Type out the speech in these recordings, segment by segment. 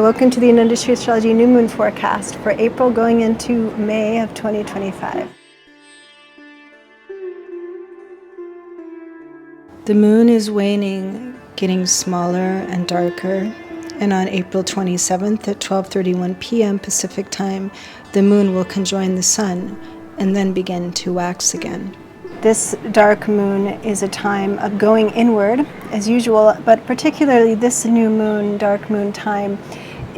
welcome to the Industry Astrology New Moon Forecast for April going into May of 2025. The moon is waning, getting smaller and darker, and on April 27th at 12:31 p.m. Pacific Time, the moon will conjoin the sun and then begin to wax again. This dark moon is a time of going inward, as usual, but particularly this new moon, dark moon time,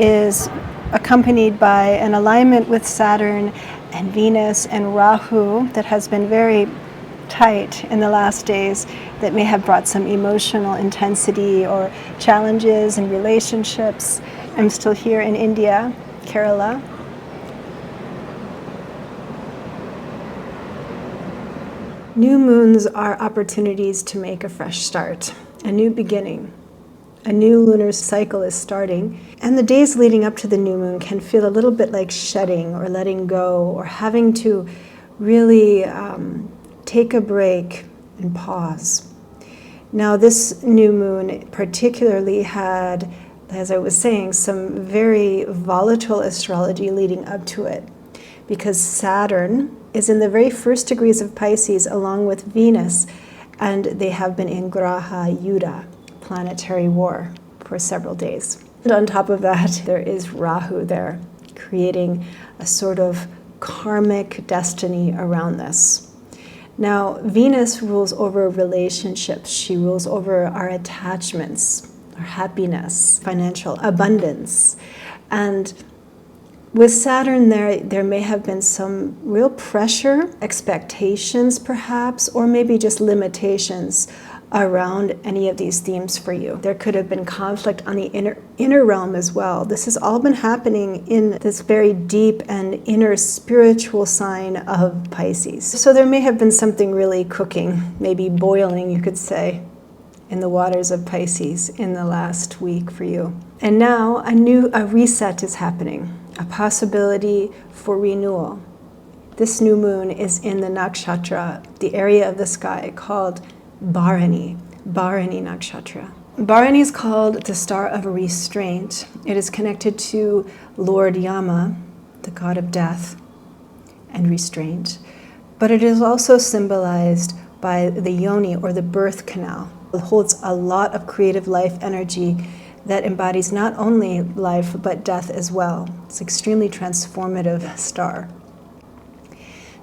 is accompanied by an alignment with Saturn and Venus and Rahu that has been very tight in the last days, that may have brought some emotional intensity or challenges in relationships. I'm still here in India, Kerala. New moons are opportunities to make a fresh start, a new beginning. A new lunar cycle is starting, and the days leading up to the new moon can feel a little bit like shedding or letting go or having to really take a break and pause. Now, this new moon particularly had, as I was saying, some very volatile astrology leading up to it, because Saturn is in the very first degrees of Pisces along with Venus, and they have been in Graha Yuddha, planetary war, for several days. And on top of that, there is Rahu there, creating a sort of karmic destiny around this. Now, Venus rules over relationships. She rules over our attachments, our happiness, financial abundance. And with Saturn there may have been some real pressure, expectations perhaps, or maybe just limitations around any of these themes for you. There could have been conflict on the inner realm as well. This has all been happening in this very deep and inner spiritual sign of Pisces. So there may have been something really cooking, maybe boiling, you could say, in the waters of Pisces in the last week for you. And now a reset is happening. A possibility for renewal. This new moon is in the nakshatra, the area of the sky called Bharani Nakshatra. Bharani is called the star of restraint. It is connected to Lord Yama, the god of death and restraint. But it is also symbolized by the yoni, or the birth canal. It holds a lot of creative life energy that embodies not only life but death as well. It's an extremely transformative star.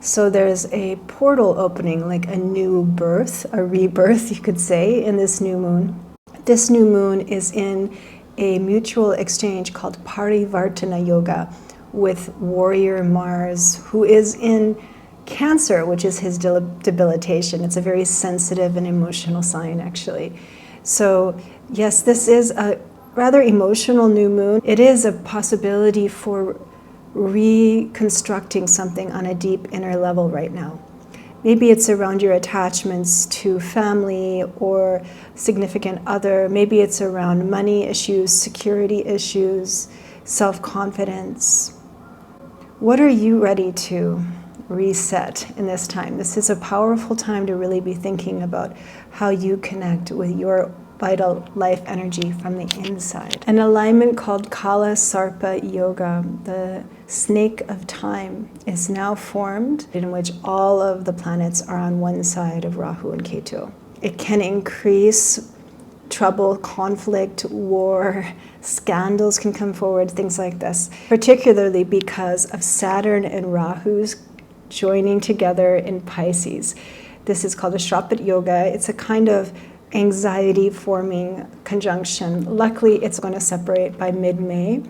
So there's a portal opening, like a new birth, a rebirth, you could say, in this new moon. This new moon is in a mutual exchange called Parivartana Yoga with warrior Mars, who is in Cancer, which is his debilitation. It's a very sensitive and emotional sign, actually. So yes, this is a rather emotional new moon. It is a possibility for reconstructing something on a deep inner level right now. Maybe it's around your attachments to family or significant other. Maybe it's around money issues, security issues, self-confidence. What are you ready to reset in this time? This is a powerful time to really be thinking about how you connect with your vital life energy from the inside. An alignment called Kala Sarpa Yoga, the snake of time, is now formed, in which all of the planets are on one side of Rahu and Ketu. It can increase trouble, conflict, war, scandals can come forward, things like this, particularly because of Saturn and Rahu's joining together in Pisces. This is called a Sarpa Yoga. It's a kind of anxiety-forming conjunction. Luckily, it's going to separate by mid-May.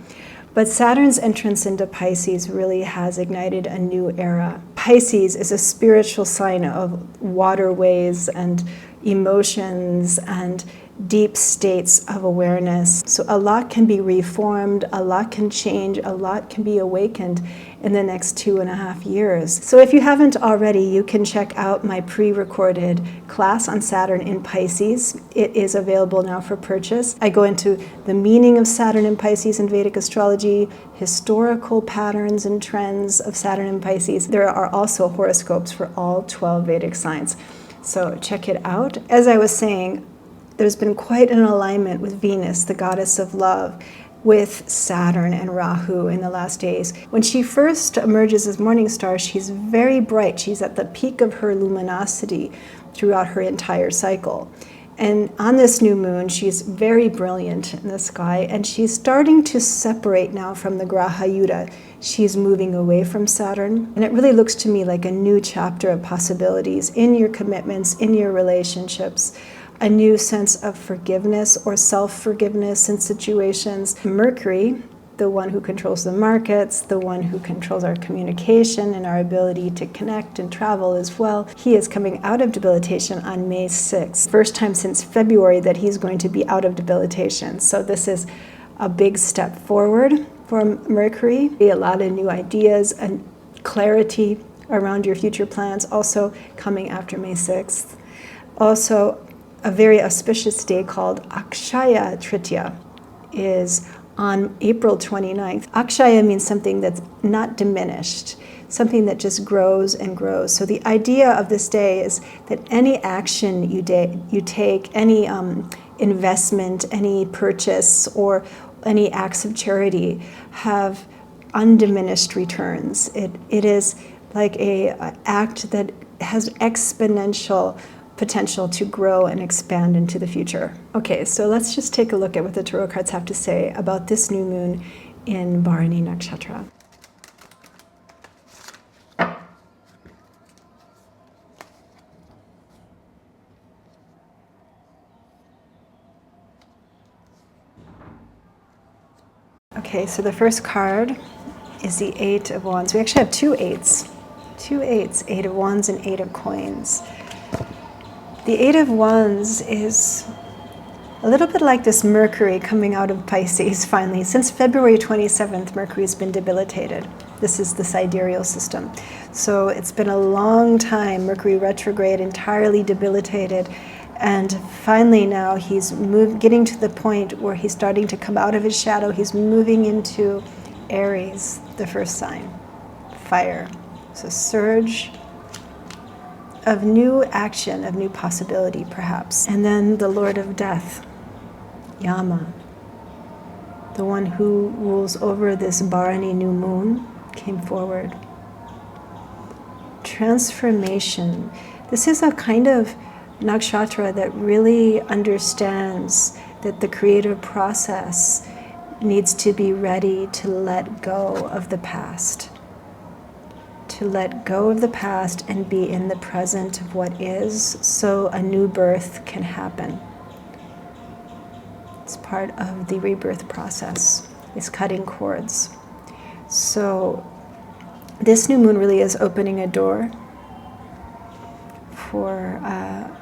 But Saturn's entrance into Pisces really has ignited a new era. Pisces is a spiritual sign of waterways and emotions and deep states of awareness. So a lot can be reformed, a lot can change, a lot can be awakened in the next 2.5 years. So if you haven't already, you can check out my pre-recorded class on Saturn in Pisces. It is available now for purchase. I go into the meaning of Saturn in Pisces in Vedic astrology, historical patterns and trends of Saturn in Pisces. There are also horoscopes for all 12 Vedic signs. So check it out. As I was saying, there's been quite an alignment with Venus, the goddess of love, with Saturn and Rahu in the last days. When she first emerges as morning star, she's very bright. She's at the peak of her luminosity throughout her entire cycle. And on this new moon, she's very brilliant in the sky, and she's starting to separate now from the Graha Yuga. She's moving away from Saturn, and it really looks to me like a new chapter of possibilities in your commitments, in your relationships, a new sense of forgiveness or self-forgiveness in situations. Mercury, the one who controls the markets, the one who controls our communication and our ability to connect and travel as well. He is coming out of debilitation on May 6th. First time since February that he's going to be out of debilitation. So this is a big step forward for Mercury. A lot of new ideas and clarity around your future plans also coming after May 6th. Also, a very auspicious day called Akshaya Tritiya is on April 29th. Akshaya means something that's not diminished, something that just grows and grows. So the idea of this day is that any action you take, any investment, any purchase, or any acts of charity have undiminished returns. It is like an act that has exponential potential to grow and expand into the future. Okay, so let's just take a look at what the tarot cards have to say about this new moon in Bharani Nakshatra. Okay, so the first card is the Eight of Wands. We actually have two eights, Eight of Wands and Eight of Coins. The Eight of Wands is a little bit like this Mercury coming out of Pisces finally. Since February 27th, Mercury's been debilitated. This is the sidereal system. So it's been a long time, Mercury retrograde, entirely debilitated. And finally now he's getting to the point where he's starting to come out of his shadow. He's moving into Aries, the first sign, fire. So surge of new action, of new possibility, perhaps. And then the Lord of Death, Yama, the one who rules over this Bharani new moon, came forward. Transformation. This is a kind of nakshatra that really understands that the creative process needs to be ready to let go of the past. To let go of the past and be in the present of what is, so a new birth can happen. It's part of the rebirth process, is cutting cords. So this new moon really is opening a door for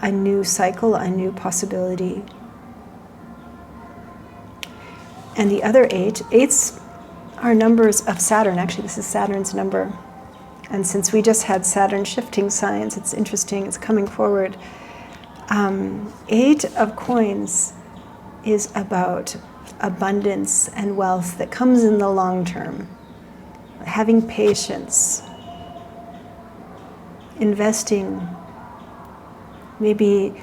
a new cycle, a new possibility. And the other eights are numbers of Saturn. Actually, this is Saturn's number. And since we just had Saturn shifting signs, it's interesting, it's coming forward. Eight of Coins is about abundance and wealth that comes in the long term. Having patience, investing, maybe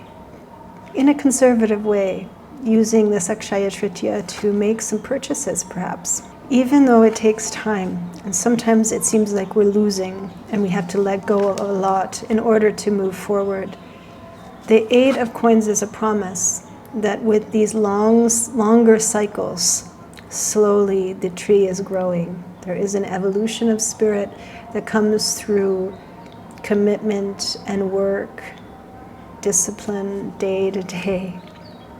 in a conservative way, using this Akshaya Tritiya to make some purchases, perhaps. Even though it takes time, and sometimes it seems like we're losing and we have to let go of a lot in order to move forward. The Eight of Coins is a promise that with these longer cycles, slowly the tree is growing. There is an evolution of spirit that comes through commitment and work, discipline, day to day,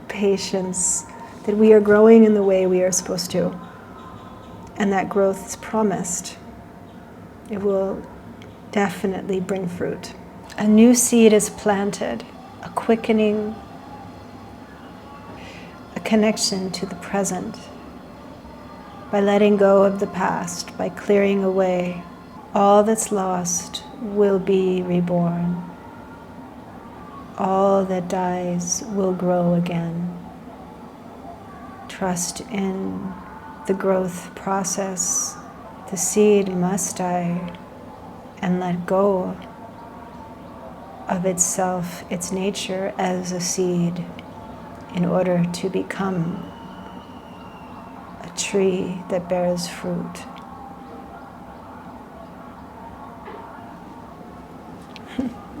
patience, that we are growing in the way we are supposed to. And that growth is promised. It will definitely bring fruit. A new seed is planted, a quickening, a connection to the present. By letting go of the past, by clearing away all that's lost, will be reborn. All that dies will grow again. Trust in the growth process. The seed must die and let go of itself, its nature as a seed, in order to become a tree that bears fruit.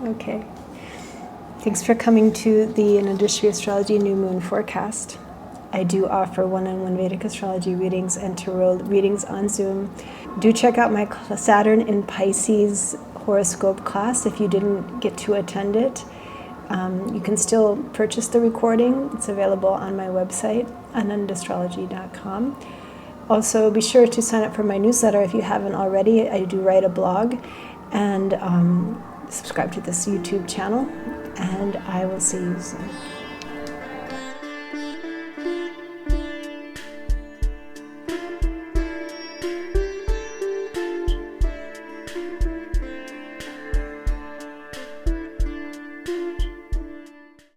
Okay. Thanks for coming to the Industry Astrology New Moon Forecast. I do offer one-on-one Vedic astrology readings and tarot readings on Zoom. Do check out my Saturn in Pisces horoscope class if you didn't get to attend it. You can still purchase the recording. It's available on my website, anandastrology.com. Also, be sure to sign up for my newsletter if you haven't already. I do write a blog, and subscribe to this YouTube channel, and I will see you soon.